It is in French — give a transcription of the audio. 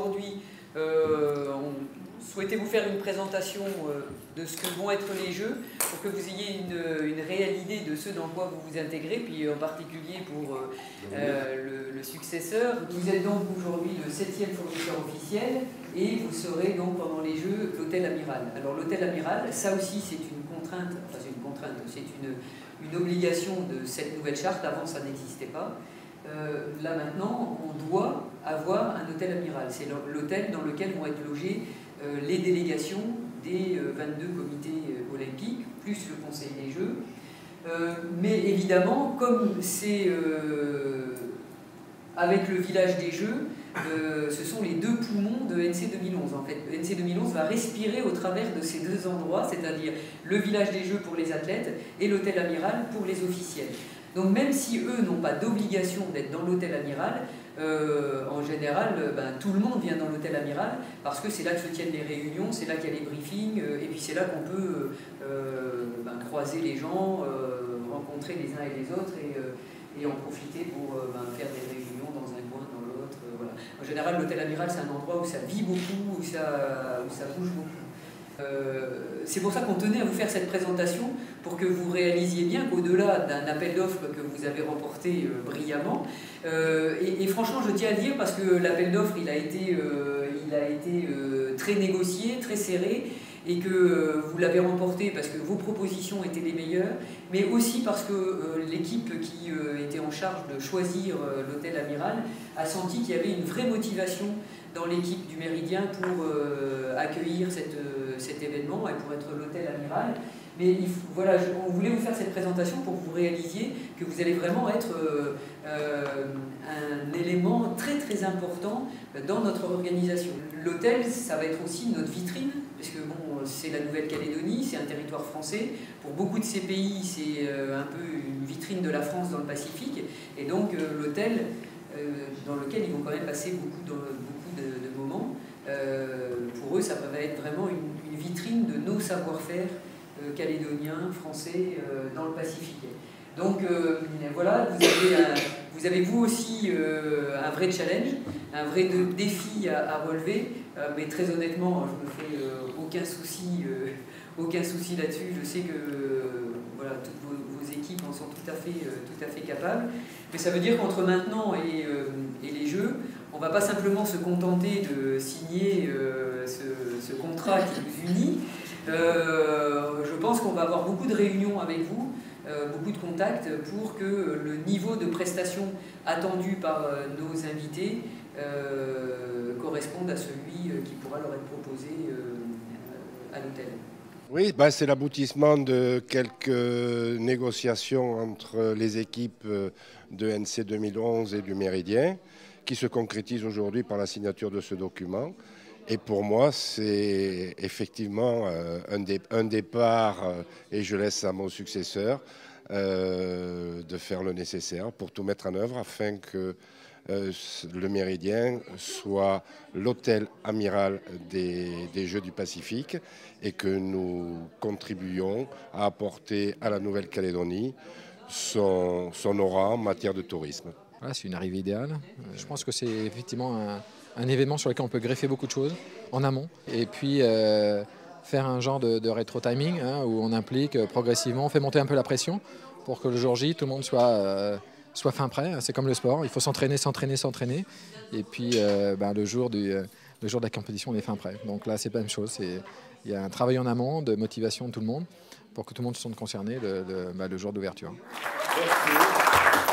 aujourd'hui, on souhaitait vous faire une présentation de ce que vont être les Jeux, pour que vous ayez une réelle idée de ce dans quoi vous vous intégrez, puis en particulier pour le successeur. Vous êtes donc aujourd'hui le 7e fournisseur officiel, et vous serez donc pendant les Jeux l'hôtel Amiral. Alors l'hôtel Amiral, ça aussi c'est une contrainte, c'est une obligation de cette nouvelle charte. Avant ça n'existait pas. Là maintenant, on doit avoir un hôtel amiral. C'est l'hôtel dans lequel vont être logées les délégations des 22 comités olympiques, plus le Conseil des Jeux. Mais évidemment, comme c'est avec le village des Jeux, ce sont les deux poumons de NC 2011. En fait, NC 2011 va respirer au travers de ces deux endroits, c'est-à-dire le village des Jeux pour les athlètes et l'hôtel amiral pour les officiels. Donc même si eux n'ont pas d'obligation d'être dans l'hôtel amiral, en général, tout le monde vient dans l'hôtel amiral parce que c'est là que se tiennent les réunions, c'est là qu'il y a les briefings, et puis c'est là qu'on peut croiser les gens, rencontrer les uns et les autres, et en profiter pour faire des réunions dans un coin, dans l'autre. Voilà. En général, l'hôtel amiral, c'est un endroit où ça vit beaucoup, où ça bouge beaucoup. C'est pour ça qu'on tenait à vous faire cette présentation, pour que vous réalisiez bien qu'au-delà d'un appel d'offres que vous avez remporté brillamment, et franchement je tiens à le dire parce que l'appel d'offres il a été très négocié, très serré, et que vous l'avez remporté parce que vos propositions étaient les meilleures, mais aussi parce que l'équipe qui était en charge de choisir l'hôtel amiral a senti qu'il y avait une vraie motivation dans l'équipe du Méridien pour accueillir cet événement et pour être l'hôtel amiral. Mais voilà, on voulait vous faire cette présentation pour que vous réalisiez que vous allez vraiment être un élément très très important dans notre organisation. L'hôtel, ça va être aussi notre vitrine, parce que bon, c'est la Nouvelle-Calédonie, c'est un territoire français. Pour beaucoup de ces pays, c'est un peu une vitrine de la France dans le Pacifique. Et donc l'hôtel, dans lequel ils vont quand même passer beaucoup de moments, pour eux, ça va être vraiment une vitrine de nos savoir-faire calédoniens, français, dans le Pacifique. Donc voilà, vous avez vous aussi un vrai challenge, un vrai défi à relever, mais très honnêtement, je me fais aucun souci là-dessus. Je sais que voilà, toutes vos équipes en sont tout à fait capables. Mais ça veut dire qu'entre maintenant et les Jeux, on ne va pas simplement se contenter de signer ce contrat qui nous unit. Je pense qu'on va avoir beaucoup de réunions avec vous, beaucoup de contacts, pour que le niveau de prestation attendu par nos invités corresponde à celui qui pourra leur être proposé à l'hôtel. Oui, c'est l'aboutissement de quelques négociations entre les équipes de NC 2011 et du Méridien, qui se concrétisent aujourd'hui par la signature de ce document. Et pour moi, c'est effectivement un départ, et je laisse à mon successeur de faire le nécessaire pour tout mettre en œuvre afin que le Méridien soit l'hôtel amiral des Jeux du Pacifique, et que nous contribuions à apporter à la Nouvelle-Calédonie son aura en matière de tourisme. Voilà, c'est une arrivée idéale. Je pense que c'est effectivement un événement sur lequel on peut greffer beaucoup de choses en amont, et puis faire un genre de rétro-timing où on implique progressivement, on fait monter un peu la pression pour que le jour J, tout le monde soit fin prêt. C'est comme le sport, il faut s'entraîner, et puis le jour de la compétition, on est fin prêt. Donc là, c'est pas la même chose. Il y a un travail en amont de motivation de tout le monde pour que tout le monde se sente concerné le jour d'ouverture. Merci.